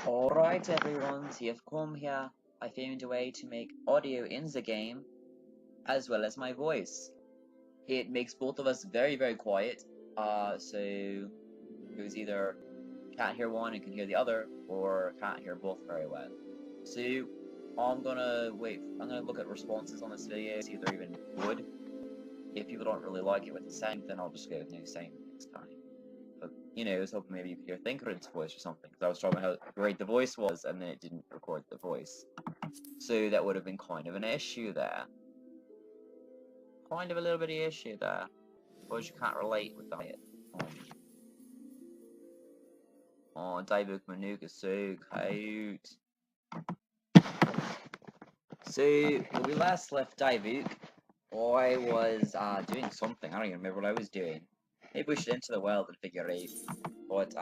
Alright everyone, so you've come here. I found a way to make audio in the game, as well as my voice. It makes both of us very, very quiet, so it was either can't hear one and can hear the other, or can't hear both very well. So, I'm gonna look at responses on this video, see if they're even good. If people don't really like it with the sound, then I'll just go with no sound next time. But, I was hoping maybe you could hear Thinkering's voice or something, because I was talking about how great the voice was, and then it didn't record the voice. So that would have been kind of an issue there. Kind of a little bit of issue there. Because you can't relate with that. Oh, Daibuk Manuk is so cute. So, when we last left Daibuk, I was doing something. I don't even remember what I was doing. Maybe we should enter the world and figure it out. But,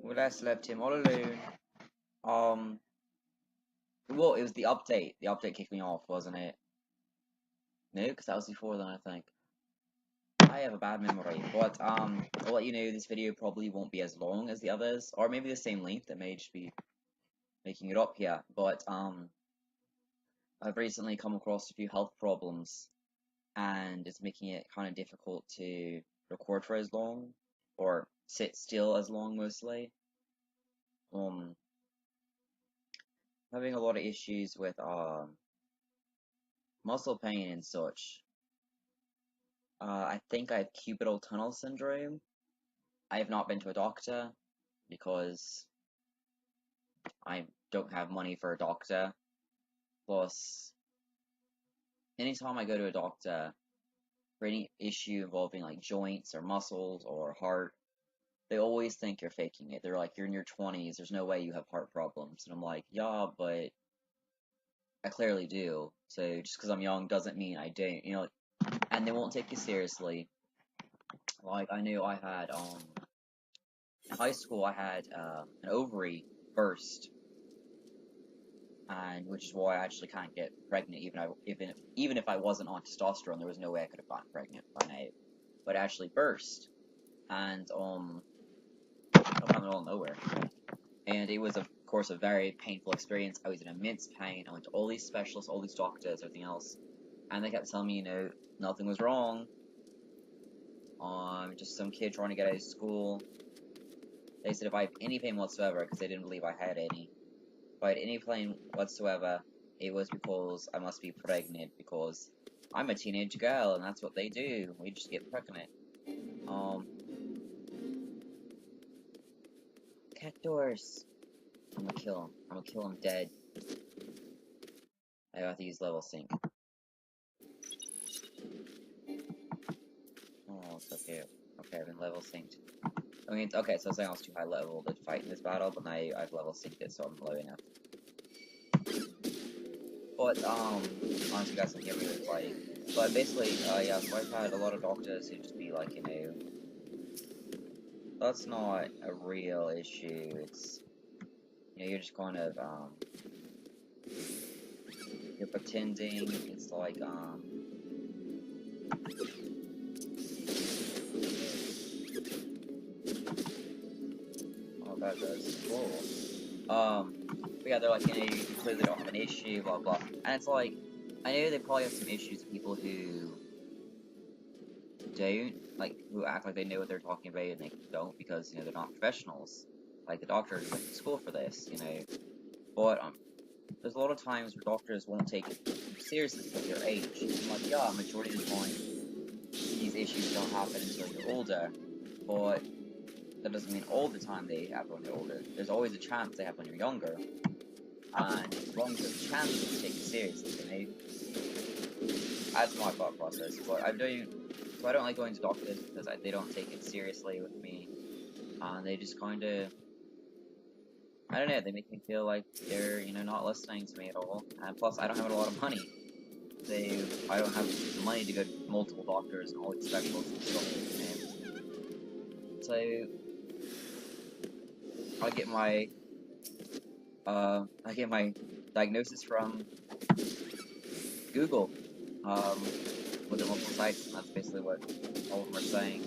we last left him all alone. Well, it was the update. The update kicked me off, wasn't it? No, because that was before then, I think. I have a bad memory, but I'll let you know this video probably won't be as long as the others, or maybe the same length. It may just be making it up here. But I've recently come across a few health problems, and it's making it kind of difficult to record for as long, or sit still as long mostly. Having a lot of issues with muscle pain and such. I think I have cubital tunnel syndrome. I have not been to a doctor because I don't have money for a doctor. Plus, anytime I go to a doctor for any issue involving like joints or muscles or heart, they always think you're faking it. They're like, you're in your 20s, there's no way you have heart problems. And I'm like, yeah, but I clearly do. So just because I'm young doesn't mean I don't, and they won't take you seriously. Like, I knew I had, in high school I had an ovary burst, and which is why I actually can't get pregnant. Even if I wasn't on testosterone, there was no way I could have gotten pregnant by now. But it actually burst, and come out of the middle of nowhere, and it was of course a very painful experience. I was in immense pain. I went to all these specialists, all these doctors, everything else, and they kept telling me, nothing was wrong. Just some kid trying to get out of school. They said if I have any pain whatsoever, because they didn't believe I had any. If I had any pain whatsoever, it was because I must be pregnant, because I'm a teenage girl, and that's what they do. We just get pregnant. Cat doors. I'm gonna kill him. I'm gonna kill him dead. I have to use level sync. Oh, it's okay. Okay, I've been level synced. Okay, so I was saying I was too high level to fight in this battle, but now I've level synced it, so I'm low enough. But, honestly, you guys can hear me really fighting. But basically, yeah, so I've had a lot of doctors who just be like, that's not a real issue. It's, you're just kind of, you're pretending. It's like, that does cool. But yeah, they're like, you clearly don't have an issue, blah blah. And it's like, I know they probably have some issues with people who don't, like, who act like they know what they're talking about and they don't, because, they're not professionals. Like, the doctors went to school for this, But, there's a lot of times where doctors won't take it seriously because of your age. I'm like, yeah, majority of the time, these issues don't happen until you're older. But that doesn't mean all the time they happen when you're older. There's always a chance they happen when you're younger. And as long as there's a chance, you take it seriously, That's my thought process. But I don't like going to doctors because they don't take it seriously with me. And they just kind of, I don't know, they make me feel like they're, not listening to me at all. And plus, I don't have a lot of money. I don't have the money to go to multiple doctors and all these specialists and stuff, So, I get my diagnosis from Google, with the multiple sites, and that's basically what all of them are saying.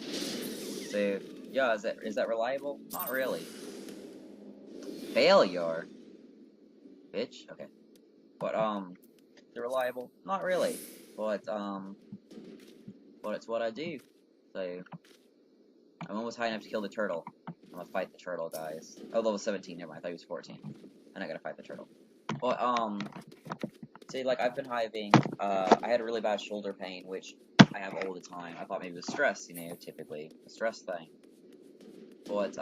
So, Yeah, is that reliable? Not really. Failure? Bitch? Okay. But, is it reliable? Not really. But it's what I do. So, I'm almost high enough to kill the turtle. I'm gonna fight the turtle, guys. Oh, level 17, never mind, I thought he was 14. I'm not gonna fight the turtle. But, see, like, I've been hiving, I had a really bad shoulder pain, which I have all the time. I thought maybe it was stress, you know, typically. A stress thing. But,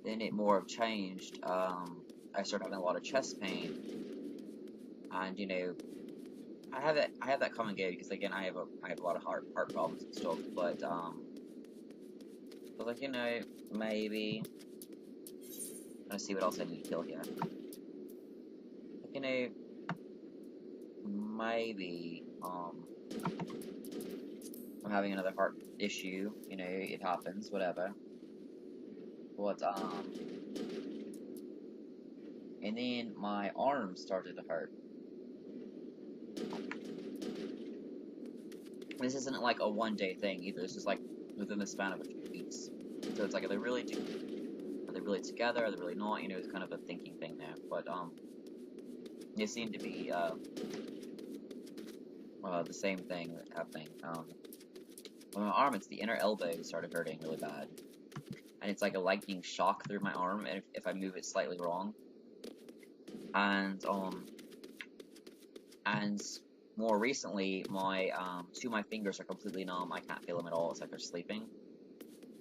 then it more have changed. I started having a lot of chest pain. And, you know, I have that come and go, because again, I have a lot of heart problems and stuff, but, like, you know, maybe, let's see what else I need to kill here. Like, you know, maybe, I'm having another heart issue, you know, it happens, whatever. But, and then my arm started to hurt. This isn't like a one-day thing either, it's just like within the span of a few weeks. So it's like, are they really together, are they really not, you know, it's kind of a thinking thing there. But, they seem to be, the same thing happening. On my arm, it's the inner elbow started hurting really bad. And it's like a lightning shock through my arm if I move it slightly wrong. And more recently, my, two of my fingers are completely numb. I can't feel them at all, it's like they're sleeping.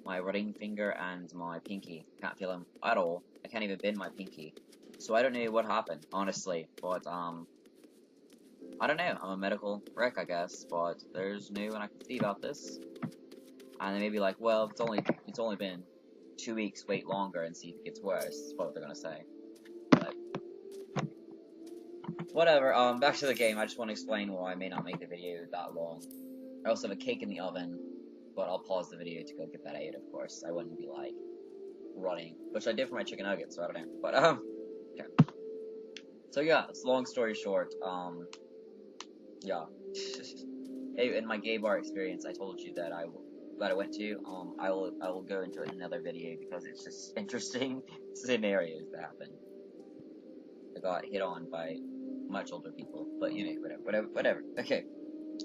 My ring finger and my pinky, can't feel them at all. I can't even bend my pinky. So I don't know what happened, honestly, but, I don't know, I'm a medical wreck, I guess, but there's no one I can see about this. And they may be like, well, it's only been 2 weeks, wait longer and see if it gets worse, is what they're gonna say. But, whatever, back to the game. I just want to explain why I may not make the video that long. I also have a cake in the oven, but I'll pause the video to go get that out, of course. I wouldn't be, like, running, which I did for my chicken nuggets, so I don't know. But, okay. So yeah, it's long story short, yeah. In my gay bar experience, I told you that I went to, I will go into it in another video because it's just interesting scenarios that happen. I got hit on by much older people, but you know, whatever. Okay,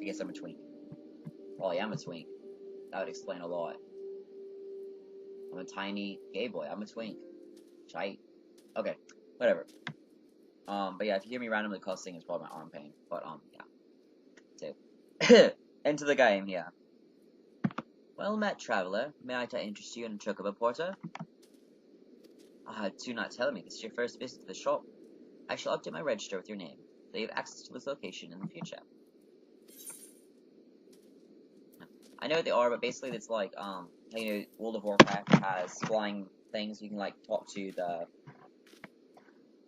I guess I'm a twink. Well, I am a twink. That would explain a lot. I'm a tiny gay boy. I'm a twink. Shite. Okay, whatever. But yeah, if you hear me randomly cussing, it's probably my arm pain. But yeah. So, into the game, yeah. Well met, traveler. May I interest you in a chocobo porter? Do not tell me this is your first visit to the shop. I shall update my register with your name, so you have access to this location in the future. I know what they are, but basically it's like, you know, World of Warcraft has flying things, you can, like, talk to the,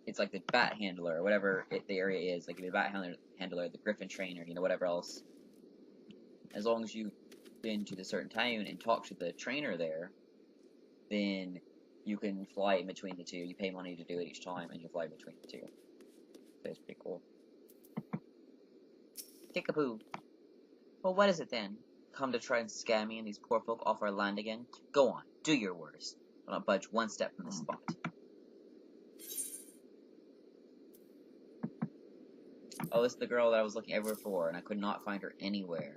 it's like the bat handler, or whatever the area is, like, the bat handler, the griffin trainer, you know, whatever else. As long as you've been to the certain town and talk to the trainer there, then you can fly in between the two. You pay money to do it each time, and you fly between the two. So it's pretty cool. Kickapoo. Well, what is it then? Come to try and scare me and these poor folk off our land again? Go on, do your worst. I'll not budge one step from this spot. Oh, this is the girl that I was looking everywhere for, and I could not find her anywhere.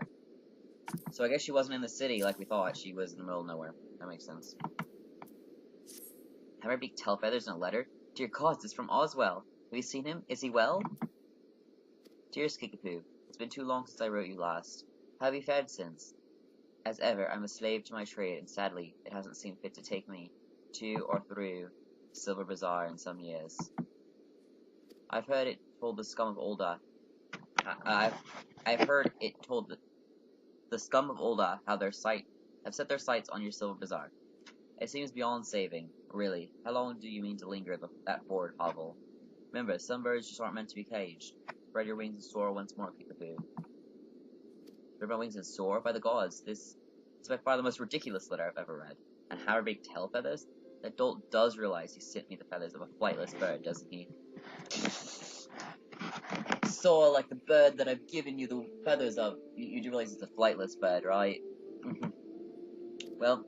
So I guess she wasn't in the city like we thought. She was in the middle of nowhere. That makes sense. Have I beaked tail feathers in a letter? Dear God, this is from Oswell. Have you seen him? Is he well? Dearest Kickapoo, it's been too long since I wrote you last. How have you fared since? As ever, I'm a slave to my trade, and sadly, it hasn't seen fit to take me to or through Silver Bazaar in some years. I've heard it told the scum of Ul'dah. I've heard it told the scum of Ul'dah have set their sights on your Silver Bazaar. It seems beyond saving, really. How long do you mean to linger at that bored hovel? Remember, some birds just aren't meant to be caged. Spread your wings and soar once more, Kickapoo. Spread my wings and soar? By the gods, this is by far the most ridiculous letter I've ever read. And how are big tail feathers? That dolt does realize he sent me the feathers of a flightless bird, doesn't he? So, like the bird that I've given you the feathers of, you do realize it's a flightless bird, right? Well,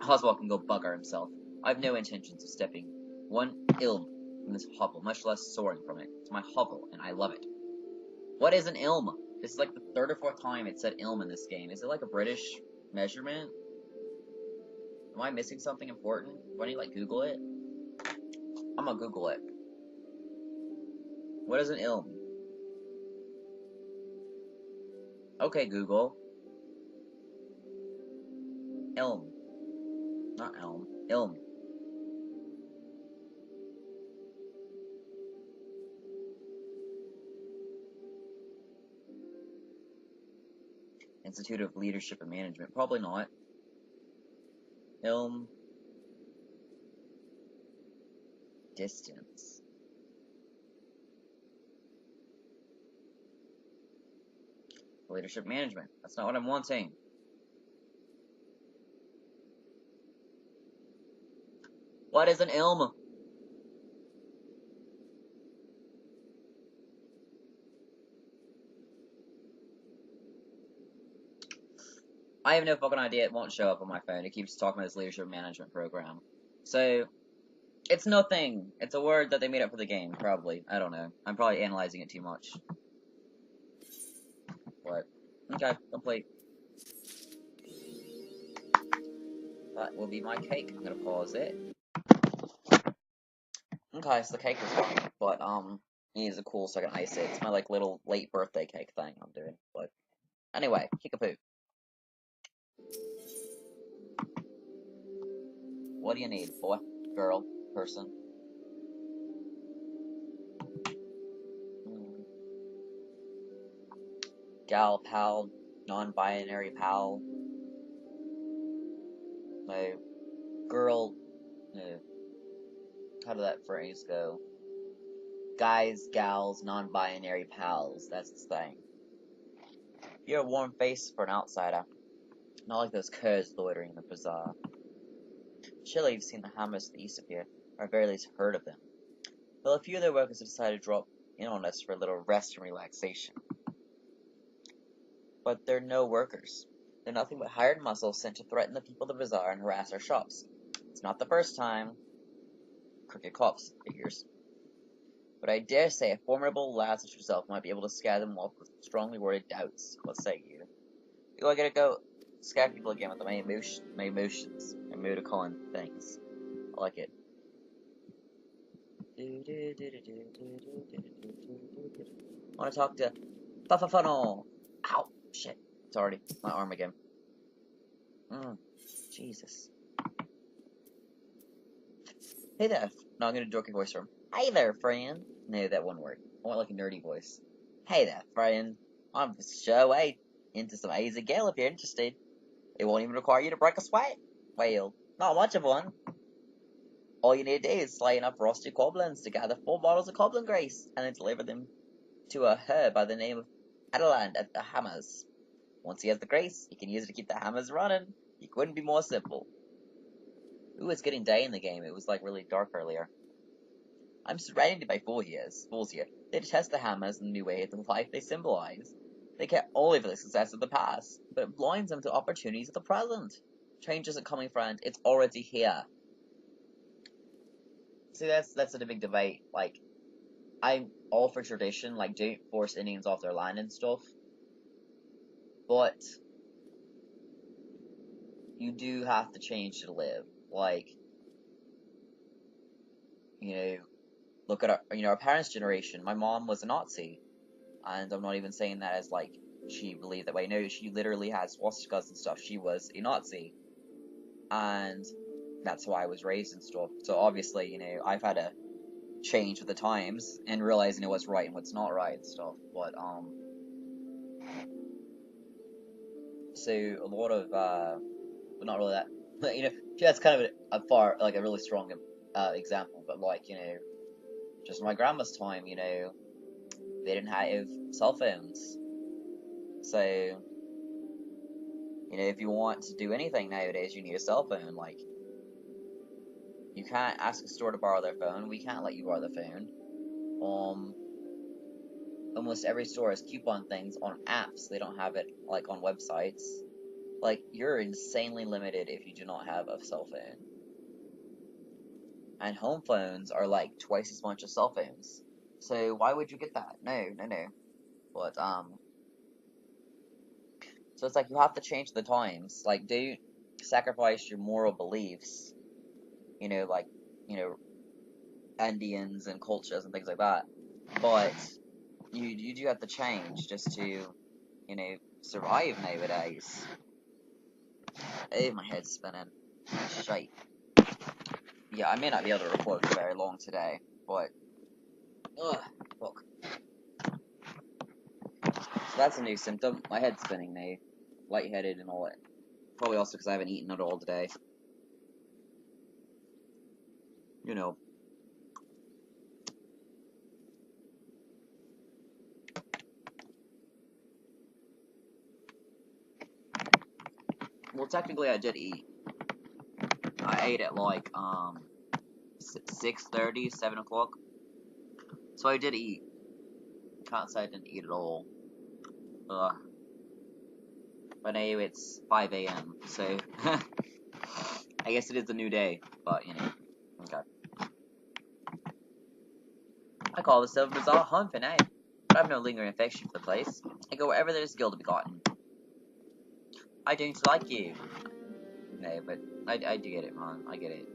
Oswald can go bugger himself. I have no intentions of stepping one ilm from this hovel, much less soaring from it. It's my hovel, and I love it. What is an ilm? This is like the third or fourth time it said ilm in this game. Is it like a British measurement? Am I missing something important? Do I need to like Google it? I'm gonna Google it. What is an ilm? Okay, Google. Ilm. Not elm. Ilm. Institute of Leadership and Management. Probably not. Ilm. Distance. Leadership management. That's not what I'm wanting. What is an ilm? I have no fucking idea. It won't show up on my phone. It keeps talking about this leadership management program. So, it's nothing. It's a word that they made up for the game, probably. I don't know. I'm probably analyzing it too much. But, okay, complete. That will be my cake. I'm gonna pause it. Okay, so the cake is done, but, it needs a cool so I can ice it. It's my, like, little late birthday cake thing I'm doing, but, anyway, kickapoo. What do you need, boy, girl, person? Gal, pal, non-binary pal. No. Girl, no. How did that phrase go? Guys, gals, non-binary pals. That's the thing. You're a warm face for an outsider. Not like those curs loitering in the bazaar. Surely you've seen the hammers to the east of here, or at very least heard of them. Well, a few of their workers have decided to drop in on us for a little rest and relaxation. But they're no workers. They're nothing but hired muscles sent to threaten the people of the bazaar and harass our shops. It's not the first time. Crooked cops, figures. But I dare say a formidable lad such as yourself might be able to scare them off with strongly worded doubts. What say you? Do I gotta go scare people again with my emotions, my emoticon things? I like it. I want to talk to Funnel. Ow! Shit. It's already my arm again. Jesus. Hey there. No, I'm gonna do a dorky voice for him. Hey there, friend. No, that won't work. I want like a nerdy voice. Hey there, friend. I'm sure way into some easy gal if you're interested. It won't even require you to break a sweat. Well, not much of one. All you need to do is slay enough frosty goblins to gather 4 bottles of goblin grease and then deliver them to a her by the name of Adeland at the Hammers. Once he has the grease, he can use it to keep the hammers running. It couldn't be more simple. Ooh, it's getting day in the game. It was like really dark earlier. I'm surrounded by fools here. They detest the hammers and the new way of life they symbolize. They care only for the success of the past, but it blinds them to opportunities of the present. Change isn't coming, friend. It's already here. See, that's a big debate. Like, I'm all for tradition. Like, don't force Indians off their land and stuff. But you do have to change to live. Like, you know, look at our parents' generation. My mom was a Nazi, and I'm not even saying that as like she believed that way. No, she literally had swastikas and stuff. She was a Nazi, and that's how I was raised and stuff. So obviously, I've had to change with the times and realizing what's right and what's not right and stuff. But so a lot of but not really that. But that's kind of a really strong example. But like just my grandma's time, they didn't have cell phones. So, if you want to do anything nowadays, you need a cell phone. Like, you can't ask a store to borrow their phone. We can't let you borrow the phone. Almost every store has coupon things on apps. They don't have it, like, on websites. Like, you're insanely limited if you do not have a cell phone. And home phones are like twice as much as cell phones. So why would you get that? No. But, so it's like you have to change the times. Like, don't sacrifice your moral beliefs, like, Indians and cultures and things like that. But you do have to change just to, survive nowadays. Oh, my head's spinning. Shite. Yeah, I may not be able to record for very long today, but ugh, fuck. So that's a new symptom. My head's spinning now, lightheaded and all that. Probably also because I haven't eaten at all today. Well, technically I did eat. I ate at like 6:30, 7 o'clock. So I did eat. Can't say I didn't eat at all. Ugh. But now it's 5 a.m. So I guess it is a new day. But okay. I call this a bizarre home for now. But I have no lingering affection for the place. I go wherever there's skill to be gotten. I don't like you. No, but I do get it, man. I get it.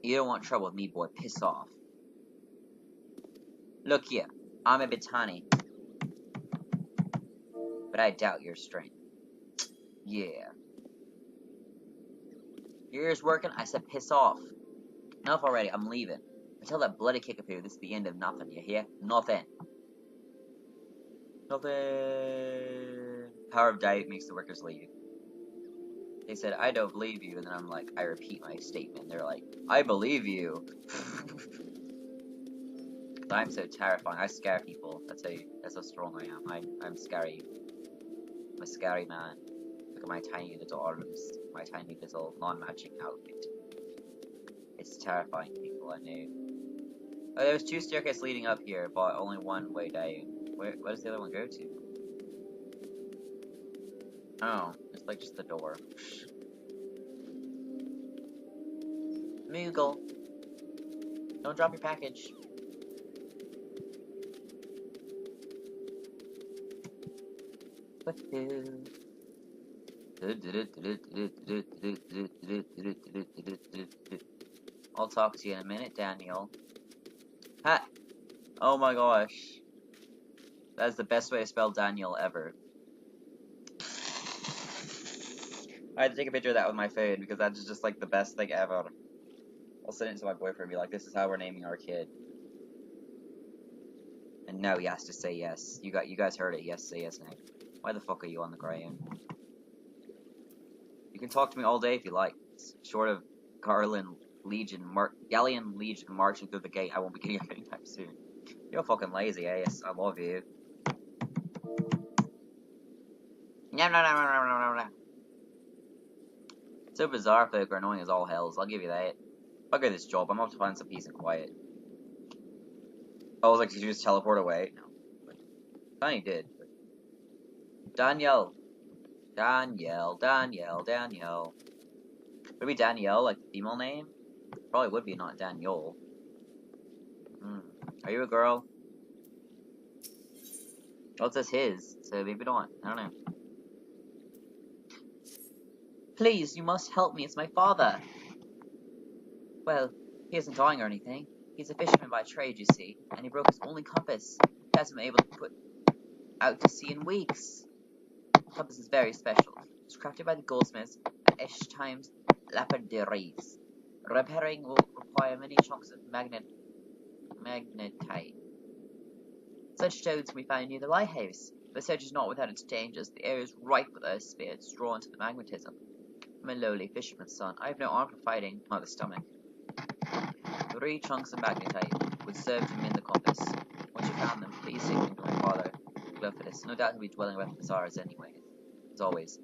You don't want trouble with me, boy. Piss off. Look here. I'm a bit tiny. But I doubt your strength. Yeah. Your ears working? I said piss off. Enough already. I'm leaving. I tell that bloody kickapoo this is the end of nothing. You hear? Nothing. Nothing. Power of doubt makes the workers leave. They said, I don't believe you. And then I'm like, I repeat my statement. They're like, I believe you. I'm so terrifying. I scare people. That's how strong I am. I'm scary. I'm a scary man. Look at my tiny little arms. My tiny little non-matching outfit. It's terrifying, people, I know. Oh, there's 2 staircases leading up here, but only one way down. Where does the other one go to? Oh, it's like just the door. Moogle. Don't drop your package. I'll talk to you in a minute, Daniel. Ha! Oh my gosh. That's the best way to spell Daniel ever. I had to take a picture of that with my phone because that's just like the best thing ever. I'll send it to my boyfriend and be like, this is how we're naming our kid. And now he has to say yes. You guys heard it. Yes, say yes now. Why the fuck are you on the ground? You can talk to me all day if you like. Short of Gallian Legion marching through the gate, I won't be getting up anytime soon. You're fucking lazy, Ace. I love you. No. So bizarre folk are annoying as all hells. I'll give you that. Bugger this job. I'm off to find some peace and quiet. I was like, did you just teleport away? No. Funny did. Danielle. Would it be Danielle, like the female name? Probably would be, not Daniel. Are you a girl? Well, it says his, so maybe not. I don't know. Please, you must help me. It's my father. Well, he isn't dying or anything. He's a fisherman by trade, you see, and he broke his only compass. He hasn't been able to put out to sea in weeks. The compass is very special. It's crafted by the goldsmiths at Eshtime's lapidaries. Repairing will require many chunks of magnetite. Such stones can be found near the lighthouse. The search is not without its dangers. The area is ripe with earth spirits drawn to the magnetism. I'm a lowly fisherman's son. I have no arm for fighting, nor the stomach. 3 chunks of magnetite would serve to mend the compass. Once you found them, please take them to my father. Glad for this. No doubt he'll be dwelling with the Tsars anyway. As always.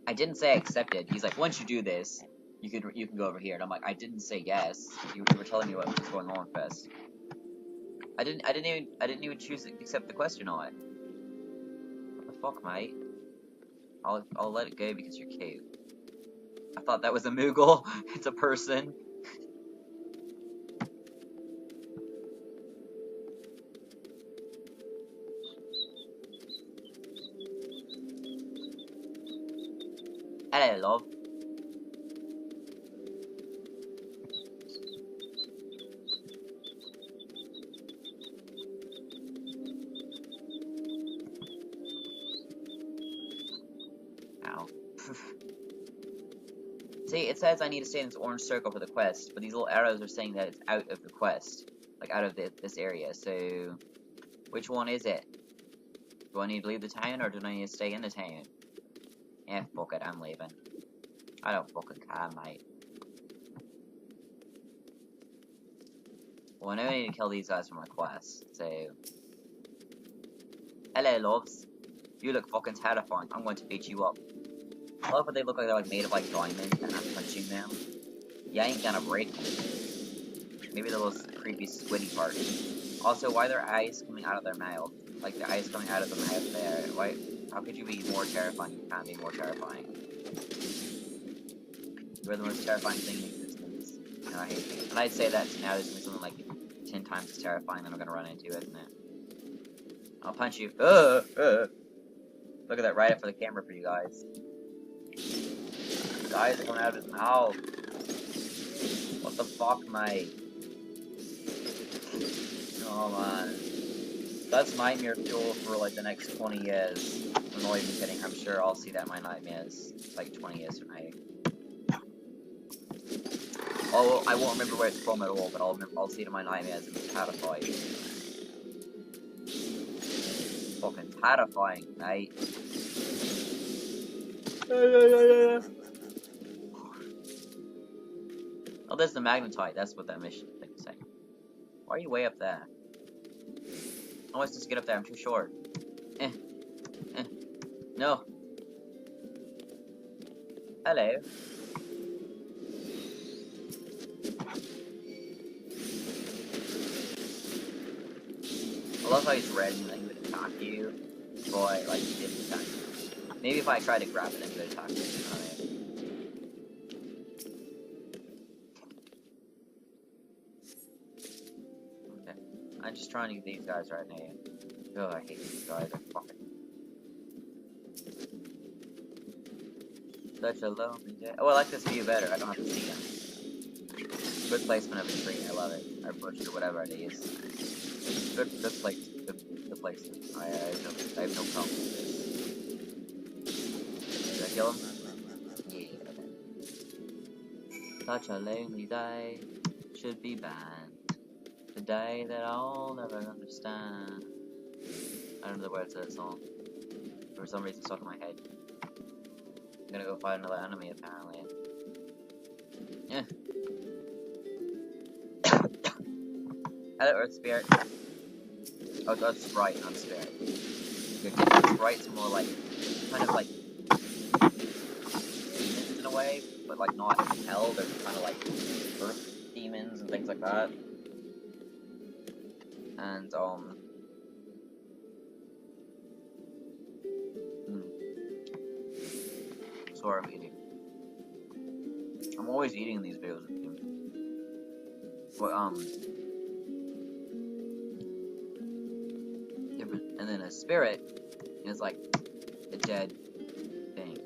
I didn't say I accepted. He's like, once you do this, you can go over here. And I'm like, I didn't say yes. You were telling me what was going on first. I didn't even choose to accept the question on it. What the fuck, mate? I'll let it go because you're cute. I thought that was a Moogle. It's a person. Hello, love. Ow. See, it says I need to stay in this orange circle for the quest, but these little arrows are saying that it's out of the quest. Like, out of this area, so... Which one is it? Do I need to leave the town, or do I need to stay in the town? Yeah, fuck it, I'm leaving. I don't fucking care, mate. Well, I know I need to kill these guys for my quest, so... Hello, loves. You look fucking terrifying. I'm going to beat you up. I love how they look like they're like made of like diamonds and I'm punching them. You ain't gonna break them. Maybe the little creepy squiddy part. Also, why are their eyes coming out of their mouth? Like the eyes coming out of the mouth there. Why? How could you be more terrifying? You can't be more terrifying. You're the most terrifying thing in existence. And I hate you. And I'd say that now there's gonna be something like 10 times as terrifying that I'm gonna run into, isn't it? I'll punch you. Look at that, right up for the camera for you guys. The eyes are coming out of his mouth. What the fuck, mate? Oh man. That's nightmare fuel for like the next 20 years. I'm not even kidding. I'm sure I'll see that in my nightmares like 20 years from now. Oh, I won't remember where it's from at all, but I'll see it in my nightmares and it's terrifying. Fucking terrifying, mate. Oh, there's the magnetite. That's what that mission thing is saying. Why are you way up there? I want to just get up there. I'm too short. No. Hello. I love how he's red and then he would attack you, but like he didn't attack you. Maybe if I tried to grab it, then he would attack me. Okay. I'm just trying to get these guys right now. Oh, I hate these guys. They're fucking. Such a lonely day. Oh, I like this view better. I don't have to see them. Good placement of a tree. I love it. Or bush or whatever it is. Good place. Good placement. I have no problem with this. Did I kill him? Yeah. Such a lonely day should be banned. The day that I'll never understand. I don't know the words of that song. For some reason, it's stuck in my head. I'm gonna go fight another enemy, apparently. Yeah. Hello, Earth Spirit. Oh, that's Sprite, not Spirit. Sprite's more like, kind of like, demons in a way, but like not hell. They're kind of like Earth demons and things like that. And, Sorry, I'm eating. I'm always eating in these videos. But, different. And then a spirit is like a dead thing.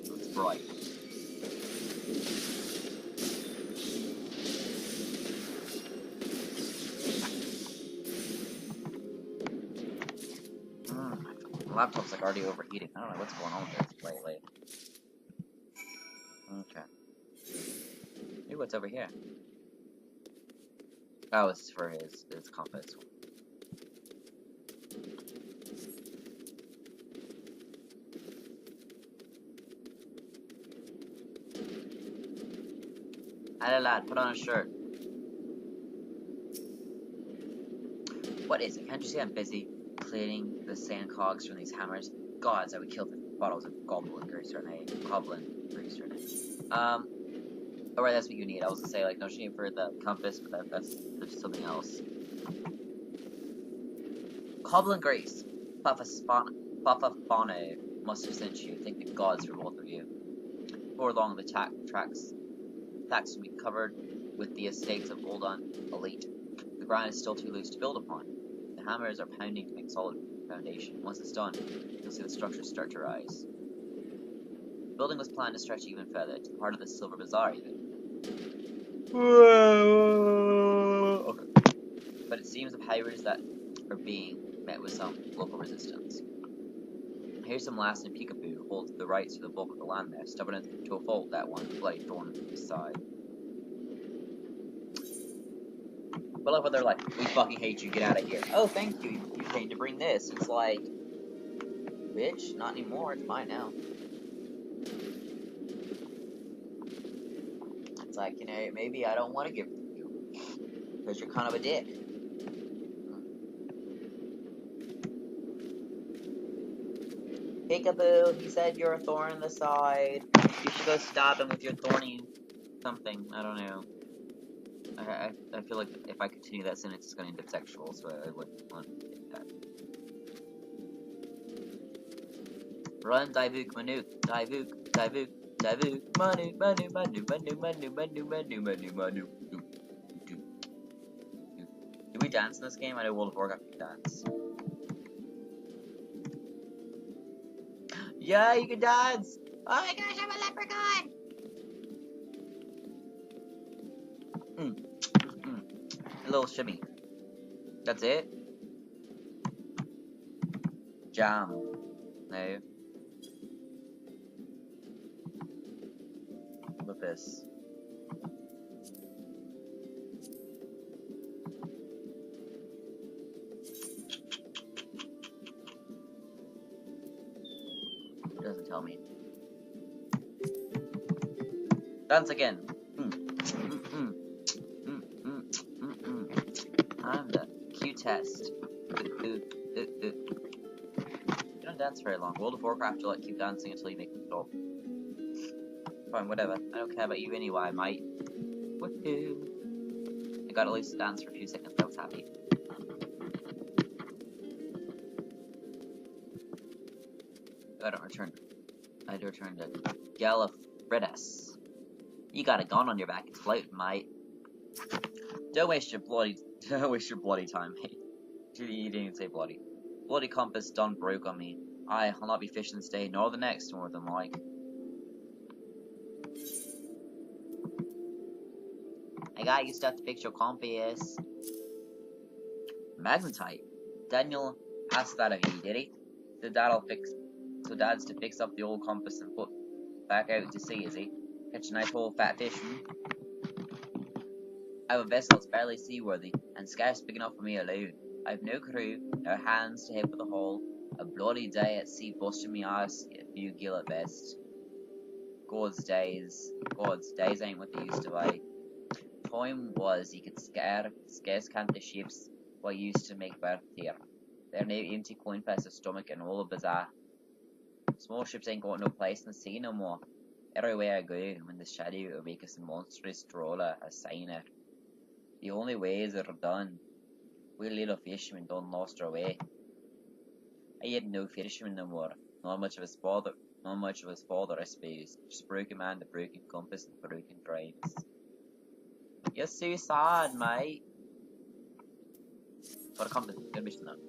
It's bright. My laptop's like already overheating. I don't know what's going on with this lately. Okay. Ooh, what's over here? Oh, it's for his compass. Hello, lad, put on a shirt. What is it? Can't you see I'm busy? cleaning the sand cogs from these hammers. Gods, I would kill the bottles of goblin greaser and goblin greaser. Alright, that's what you need. I was gonna say, like, no shame for the compass, but that's something else. Goblin Grace, Puffafono must have sent you. Thank the gods for both of you. Before long, the tracks will be covered with the estates of Oldon Elite. The ground is still too loose to build upon. The hammers are pounding to make solid foundation. Once it's done, you'll see the structures start to rise. The building was planned to stretch even further, to the heart of the Silver Bazaar even. Okay. But it seems the pirates that are being met with some local resistance. Here's some lass in Peekaboo who holds the rights to the bulk of the land there, stubborn to a fault, that one, bloody thorn in his side. But like what they're like, we fucking hate you, get out of here. Oh, thank you, you came to bring this. It's like, bitch, not anymore, it's mine now. It's like, you know, maybe I don't want to give it to you, because you're kind of a dick. Peekaboo, he said you're a thorn in the side. You should go stab him with your thorny something, I don't know. I feel like if I continue that sentence, it's going to end up sexual, so I wouldn't want to get that. Run, Divuk, Manuk, Divuk, Divuk, Divuk, Manu, Manu, Manu, Manu, Manu, Manu, Manu, Manu, Manu. Do we dance in this game? I know World of Warcraft can dance. Yeah, you can dance! Oh my gosh, I'm a leprechaun! A little shimmy. That's it? Jam. No. With this. It doesn't tell me. Dance again. I'm the cutest. You don't dance very long. World of Warcraft, you'll like keep dancing until you make them stop. Fine, whatever. I don't care about you anyway, mate. Woohoo! I got at least dance for a few seconds. I was happy. I had to return to Gallifredis. You got a gun on your back. It's floating, mate. Don't waste your bloody time, mate. You didn't even say bloody. Bloody compass done broke on me. I'll not be fishing this day, nor the next, more than like. I got you stuff to fix your compass. Magnetite. Daniel asked that of you, did he? So Dad's to fix up the old compass and put back out to sea, is he? Catch a nice whole fat fish, I have a vessel that's barely seaworthy, and scarce big enough for me alone. I have no crew, no hands to help with the haul. A bloody day at sea busting me ass, a few gill at best. God's days ain't what they used to be. Time was you could scarce count the ships what used to make berth here. They're now empty coin past the stomach and all the bazaar. Small ships ain't got no place in the sea no more. Everywhere I go, when the shadow will make us a monstrous trawler, a signer. The only ways are done. We little fishermen don't lost our way. I ain't no fisherman no more. Not much of his father, I suppose. Just broken man, the broken compass, and the broken drives. You're so sad, mate. For a compass, good mission though.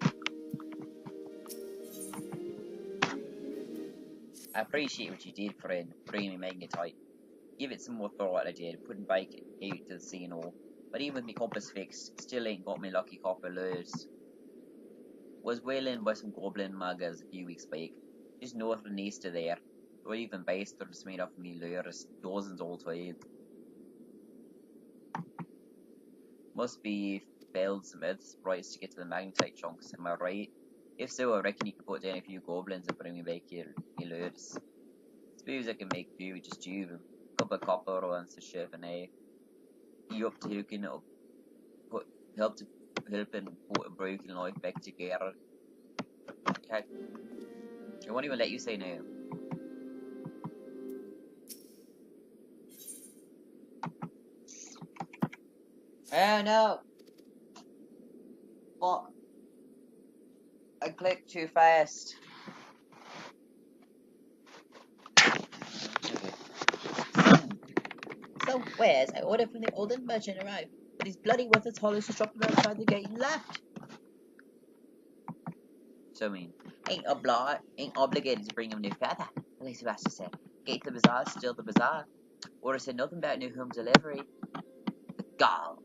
I appreciate what you did, friend, bringing me magnetite. Give it some more thought, I did, putting bike out to the sea and all. But even with me compass fixed, still ain't got me lucky copper lures. Was whaling by some goblin muggers a few weeks back, just north and east of there. Or even bastards made up of me lures, dozens all told. Must be failed some earth sprites to get to the magnetite chunks, am I right? If so, I reckon you can put down a few goblins and bring me back your lures. Suppose I can make do with just you, a couple of copper and some shit, and you up to hooking up, helping put a broken life back together. Okay. I won't even let you say no. Oh no! Fuck. I clicked too fast. So, where's I ordered from the olden merchant arrived, but these bloody worthless hollows just dropped them outside the gate and left. So mean. Ain't obligated to bring him no further, the lazy bastard said. Gate to the bazaar, still the bazaar. Order said nothing about new home delivery. The gall.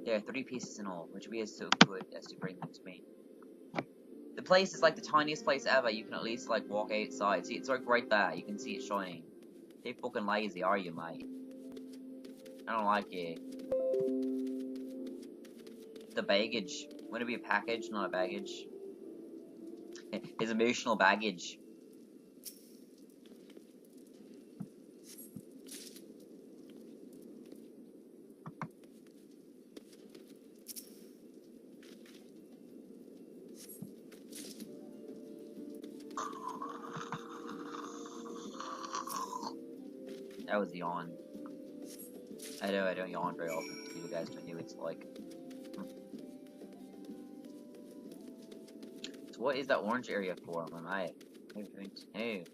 There are 3 pieces in all, which we are so good as to bring them to me. The place is like the tiniest place ever. You can at least like walk outside. See, it's like right there. You can see it shining. You're fucking lazy, are you, mate? I don't like you. The baggage. Wouldn't it be a package, not a baggage? His emotional baggage. That was a yawn. I don't yawn very often. You guys don't know what it's like. So what is that orange area for? Am I? Hey.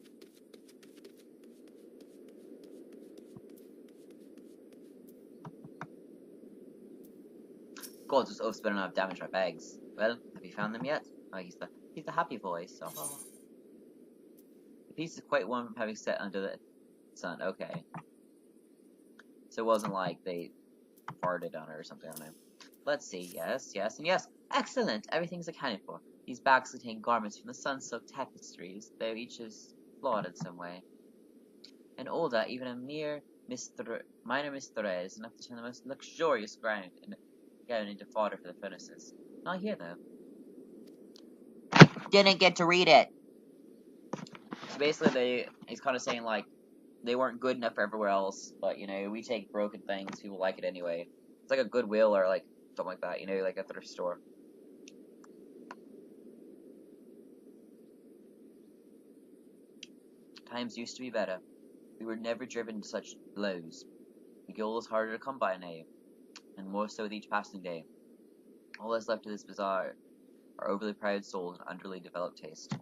God, just us better not have damaged our bags. Well, have you found them yet? Oh, he's the happy voice. Oh. The piece is quite warm from having set under the sun. Okay. So it wasn't like they farted on it or something, I don't know. Let's see. Yes, yes, and yes. Excellent! Everything's accounted for. These bags contain garments from the sun-soaked tapestries, though each is flawed in some way. And all that, even a mere minor misthread is enough to turn the most luxurious gown into fodder for the furnaces. Not here, though. Didn't get to read it. So basically, he's kind of saying, like, they weren't good enough for everywhere else, but, you know, we take broken things, people like it anyway. It's like a Goodwill or, like, something like that, you know, like a thrift store. Times used to be better. We were never driven to such lows. The goal is harder to come by now, and more so with each passing day. All that's left of this bazaar are overly proud souls and underly developed taste.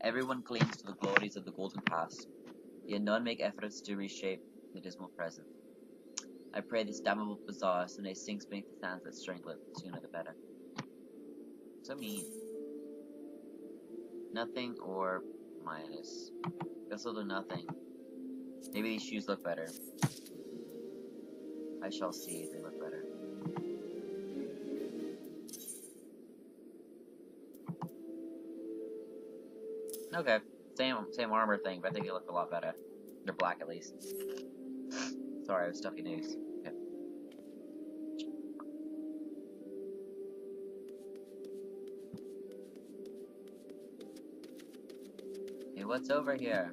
Everyone clings to the glories of the golden past, yet none make efforts to reshape the dismal present. I pray this damnable bazaar someday sinks beneath the sands that strangle it, the sooner the better. So mean. Nothing or minus. Guess I'll do nothing. Maybe these shoes look better. I shall see if they look better. Okay, same armor thing, but I think they look a lot better. They're black at least. Sorry, I was stuffy news. Okay. Hey, what's over here?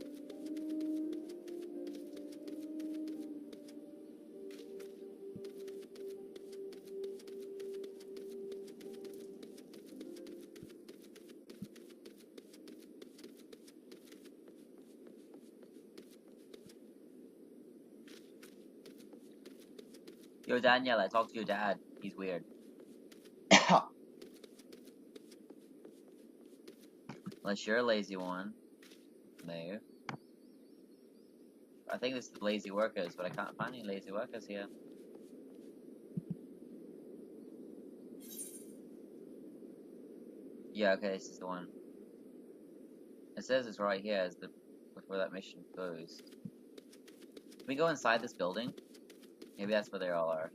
Yo, Danielle, I talked to your dad. He's weird. Unless you're a lazy one. No. I think this is the lazy workers, but I can't find any lazy workers here. Yeah, okay, this is the one. It says it's right here as before that mission goes. Can we go inside this building? Maybe that's where they all are.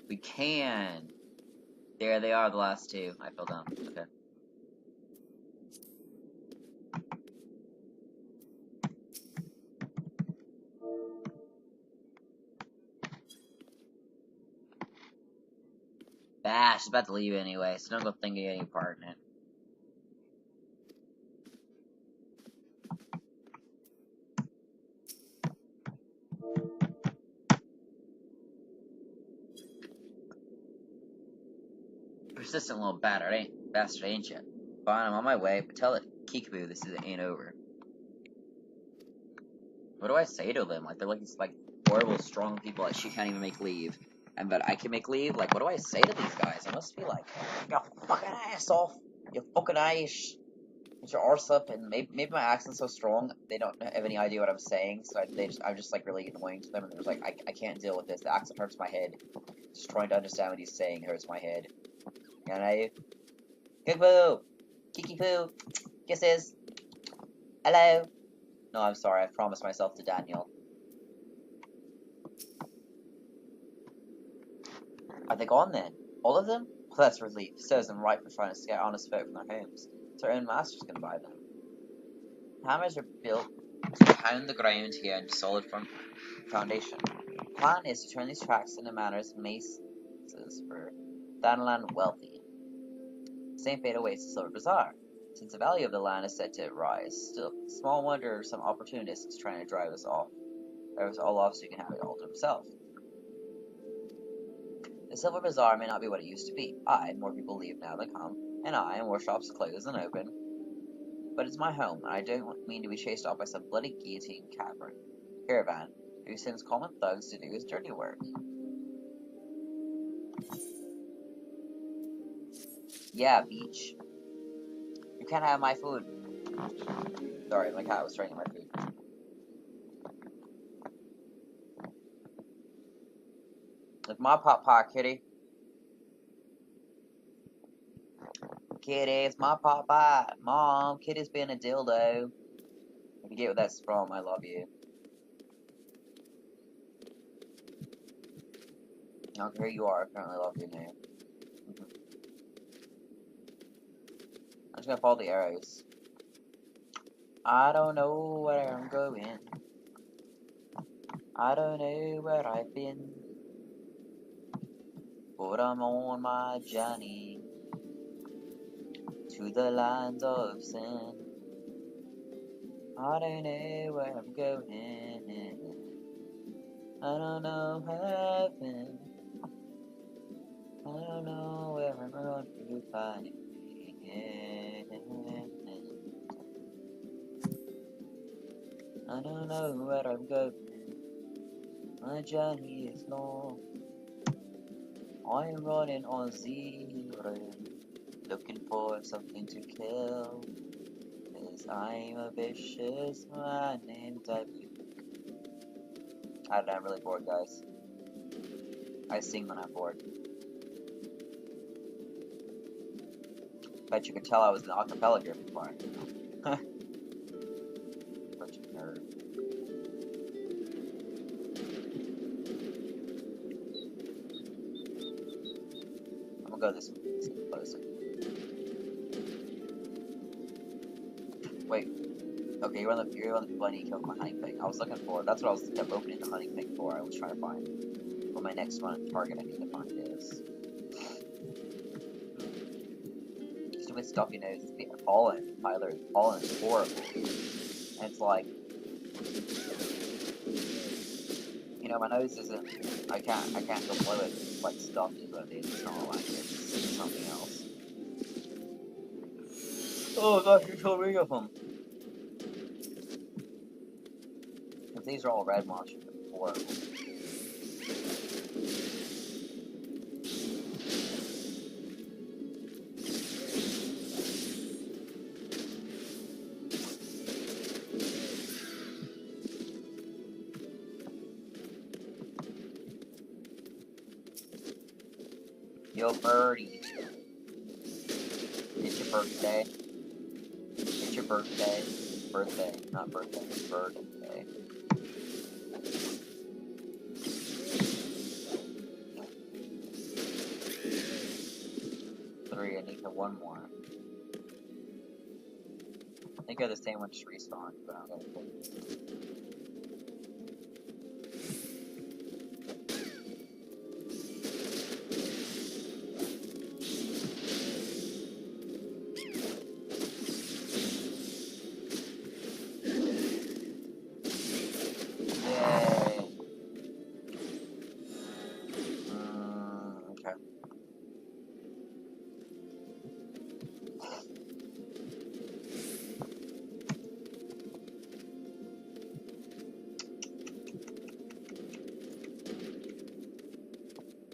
We can! There they are, the last 2. I fell down. Okay. Ah, she's about to leave anyway, so don't go thinking any part in it. persistent little bastard, ain't you? Fine, I'm on my way, but tell it Kickapoo this ain't over. What do I say to them? Like, they're like these, like, horrible, strong people that she can't even make leave. And but I can make leave? Like, what do I say to these guys? I must be like, you fucking ass off! You fucking Irish! Get your arse up, and maybe my accent's so strong, they don't have any idea what I'm saying, so I'm just, like, really annoying to them, and they're just like, I can't deal with this, the accent hurts my head. Just trying to understand what he's saying hurts my head. And Kickapoo! Kiki-poo! Kisses! Hello! No, I'm sorry, I promised myself to Daniel. Are they gone then? All of them? Well, that's a relief. Serves them right for trying to scare honest folk from their homes. So their own masters can buy them. Hammers are built to pound the ground here into solid foundation. The plan is to turn these tracks into manors and maces for Thanalan wealthy. Same fate awaits the Silver Bazaar, since the value of the land is set to rise. Still, small wonder some opportunists trying to drive us all off so you can have it all to himself. The Silver Bazaar may not be what it used to be. More people leave now than come, and more shops close than open. But it's my home, and I don't mean to be chased off by some bloody guillotine caravan who sends common thugs to do his dirty work. Yeah, beach. You can't have my food. Sorry, my cat was trying to get my food. It's my pot pie, kitty. Kitty, it's my pot pie. Mom, kitty's being a dildo. If you get what that's from, I love you. I don't care who you are, I apparently love you now. I'm just gonna follow the arrows. I don't know where I'm going. I don't know where I've been. But I'm on my journey to the land of sin. I don't know where I'm going. I don't know heaven. I don't know where I'm going to find it. I don't know where I'm going. My journey is long. I'm running on zero, looking for something to kill. 'Cause I'm a vicious man named W. I don't know, I'm really bored, guys. I sing when I'm bored. Bet you could tell I was an acapella group before. Bunch of nerd. I'm gonna go this way. It's closer. Wait. Okay, you're one of the people I need to kill with my hunting thing. I was looking for. That's what I was kept opening the hunting thing for. I was trying to find what my next target I need to find is. Stupid stuffy nose. It's pollen, Tyler. Pollen is horrible. And it's like, you know, my nose isn't. I can't go blow it. It's like stuffed is what it is. It's not like it's something else. Oh gosh, there's so many of them. If these are all red monsters, they're horrible. Yo, birdie. It's your birthday. It's your birthday. Birthday, not birthday. Birthday. Three, I need one more. I think they're the same one just respawned, but I'm gonna put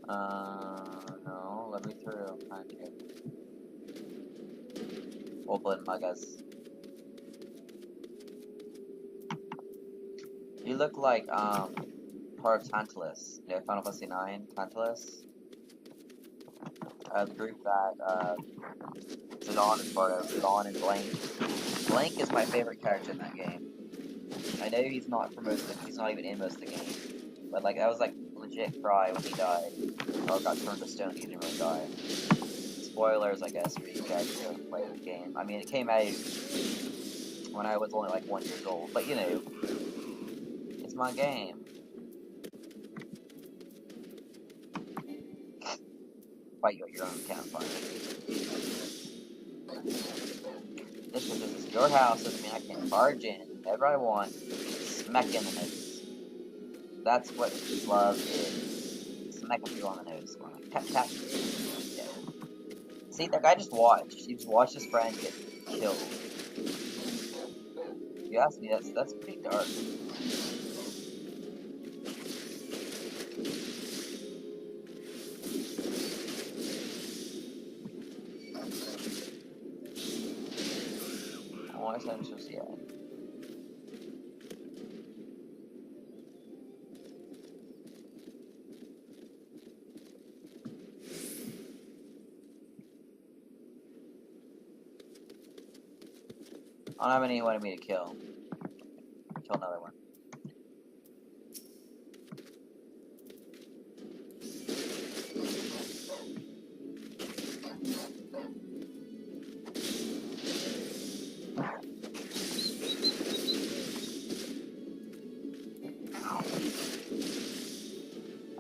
No, let me through. I'm trying to. Open Magas. You look like, part of Tantalus. You know, Final Fantasy IX, Tantalus. The group that, Zidane is part of. Zidane and Blank. Blank is my favorite character in that game. I know he's not for most of the, he's not even in most of the game. But, like, I was, like, legit cry when he died. Or got turned to stone, he didn't really die. Spoilers, I guess, for you guys who haven't played the game. I mean, it came out when I was only, like, 1 year old. But, you know, it's my game. Fight you at your own campfire. This is your house, doesn't mean I can barge in whenever I want, smack in the nose. That's what love is. Smack you on the nose. Tap, tap. Yeah. See, that guy just watched. He just watched his friend get killed. If you ask me, that's pretty dark. Oh, I said just yeah. I don't have any he wanted me to kill. Kill another one.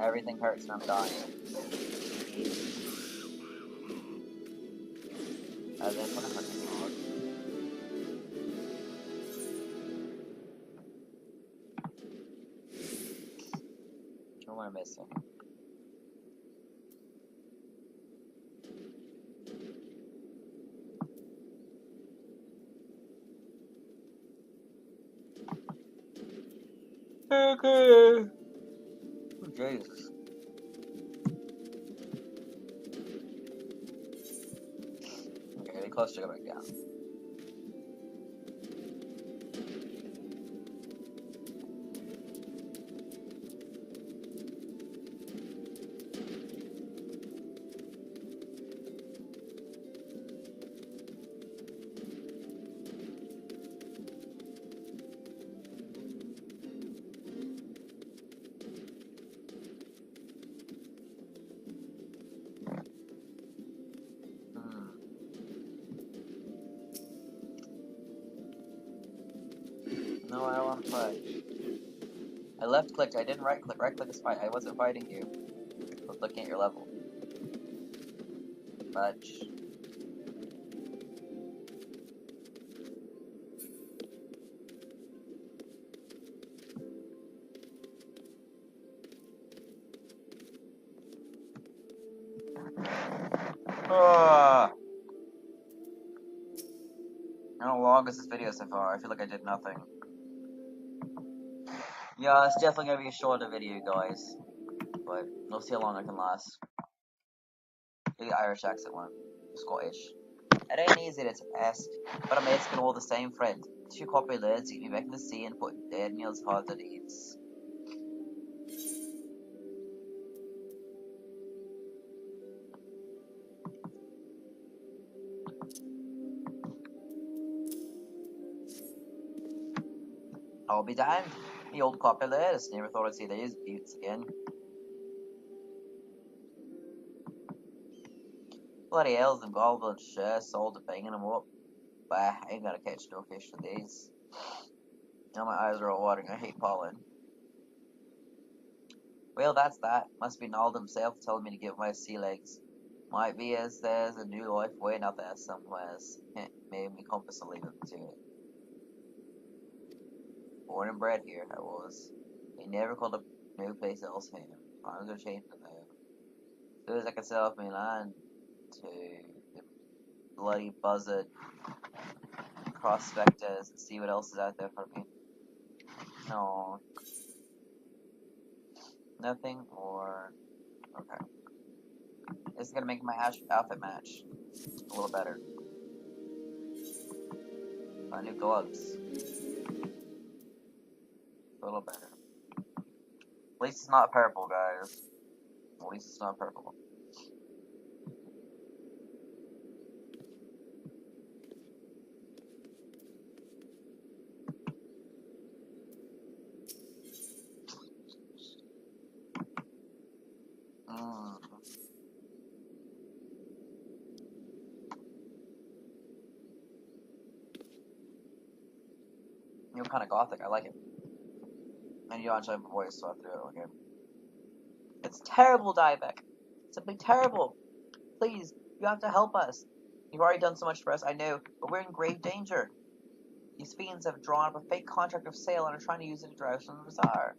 Everything hurts and I'm dying. As in, what a fucking log. What am I missing? Okay. Oh, Jesus. Okay, getting close to go back down. No, I don't want to fight. I left clicked, I didn't right click. Right click is fight. I wasn't fighting you. I was looking at your level. Fudge. How long is this video so far? I feel like I did nothing. Yeah, it's definitely gonna be a shorter video, guys. But we'll see how long I can last. The Irish accent one. Scottish. It ain't easy to test, but I'm asking all the same, friend. 2 copy lids, get me back in the sea and put Daniel's heart at ease. I'll be damned. The old copy lids. Never thought I'd see these beauts again. Bloody hell's them goblin shit, sold to banging them up. Bah, I ain't gonna catch no fish for these. Now my eyes are all watering, I hate pollen. Well, that's that. Must be Nald himself telling me to give my sea legs. Might be as there's a new life waiting out there somewheres. Maybe my compass will lead them to it. Born and bred here, I was. He never called a new place else home. Times are changing now. As soon as I can set off my land to the bloody buzzard prospectors and see what else is out there for me. No. Nothing or... Okay. This is gonna make my outfit match a little better. My new gloves. A little better. At least it's not purple, guys. At least it's not purple. You're kind of gothic. I like it. And you don't actually have a voice, so I have to do it again. It's terrible, Diabetic. Simply terrible. Please, you have to help us. You've already done so much for us, I know, but we're in grave danger. These fiends have drawn up a fake contract of sale and are trying to use it to drive us from the bazaar.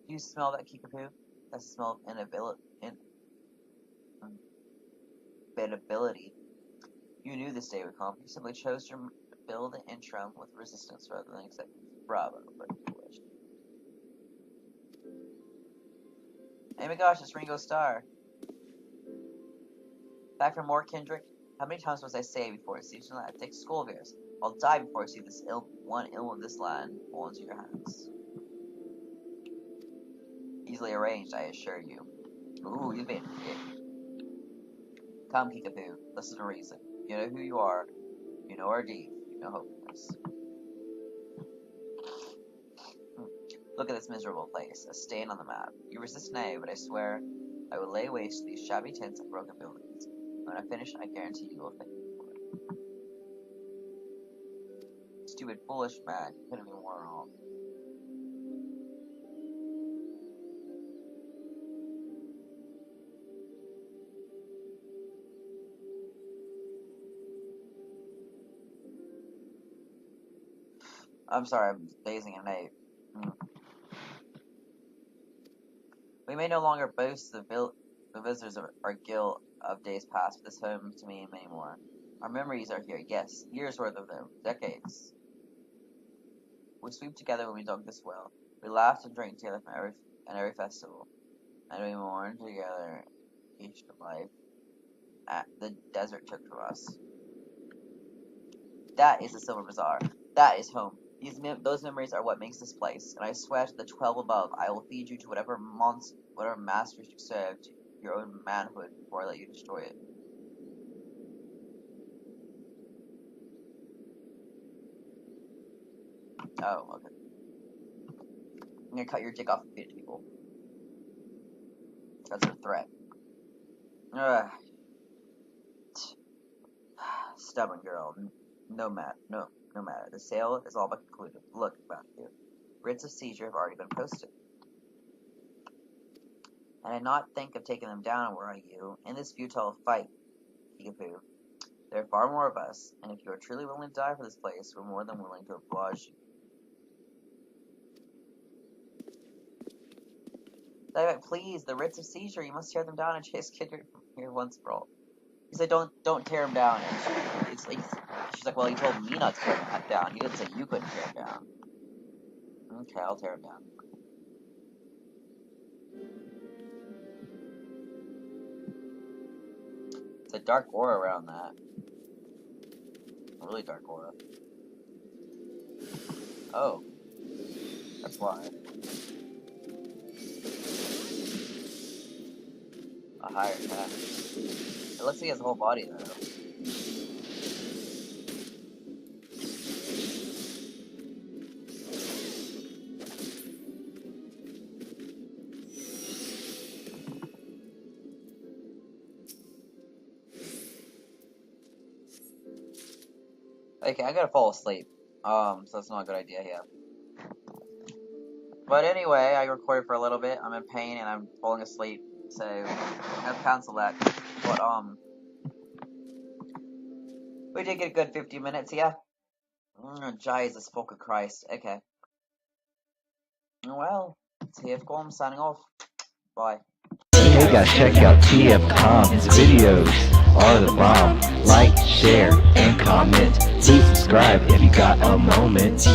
Do you smell that, Kickapoo? That's the smell of inevitability. You knew this day would come. You simply chose to build an interim with resistance rather than acceptance. Bravo, but foolish. Hey my gosh, it's Ringo Starr. Back from more Kendrick. How many times must I say before it seems like a thick skull of yours? I'll die before I see this ill of this land fall into your hands. Easily arranged, I assure you. Ooh, you've been hit. Come, Kickapoo, listen to reason. You know who you are. You know our deed. You know hopelessness. Look at this miserable place, a stain on the map. You resist now, but I swear I will lay waste to these shabby tents and broken buildings. When I finish, I guarantee you will thank me for it. Stupid, foolish man, you couldn't be more wrong. I'm sorry, I'm dazing at night. We may no longer boast the visitors of our guild of days past, but this home to me and many more. Our memories are here, yes, years worth of them, decades. We sweep together when we dug this well. We laughed and drank together from every festival, and we mourned together each life the desert took from us. That is the Silver Bazaar. That is home. Those memories are what makes this place, and I swear to the 12 above, I will feed you to whatever masters you serve to your own manhood before I let you destroy it. Oh, okay. I'm gonna cut your dick off and feed it to people. That's a threat. Ugh. Stubborn girl. No matter. The sale is all but concluded. Look about you. Writs of seizure have already been posted. And I not think of taking them down, were I you, in this futile fight, Kickapoo. There are far more of us, and if you are truly willing to die for this place, we're more than willing to oblige you. Like, please, the writs of seizure, you must tear them down and chase Kindred from here once for all. He said, don't tear him down. And she's like, well, he told me not to tear him down. He didn't say you couldn't tear him down. Okay, I'll tear him down. It's a dark aura around that. A really dark aura. Oh. That's why. A higher attack. It looks like he has a whole body though. Okay, I gotta fall asleep. So that's not a good idea, yeah. But anyway, I recorded for a little bit. I'm in pain and I'm falling asleep. So, I'm gonna cancel that. But, we did get a good 50 minutes, yeah? Jesus fucking Christ. Okay. Well, TFCom signing off. Bye. Hey guys, check out TFCom. His videos are the bomb. Like, share, and comment. Please subscribe if you got a moment.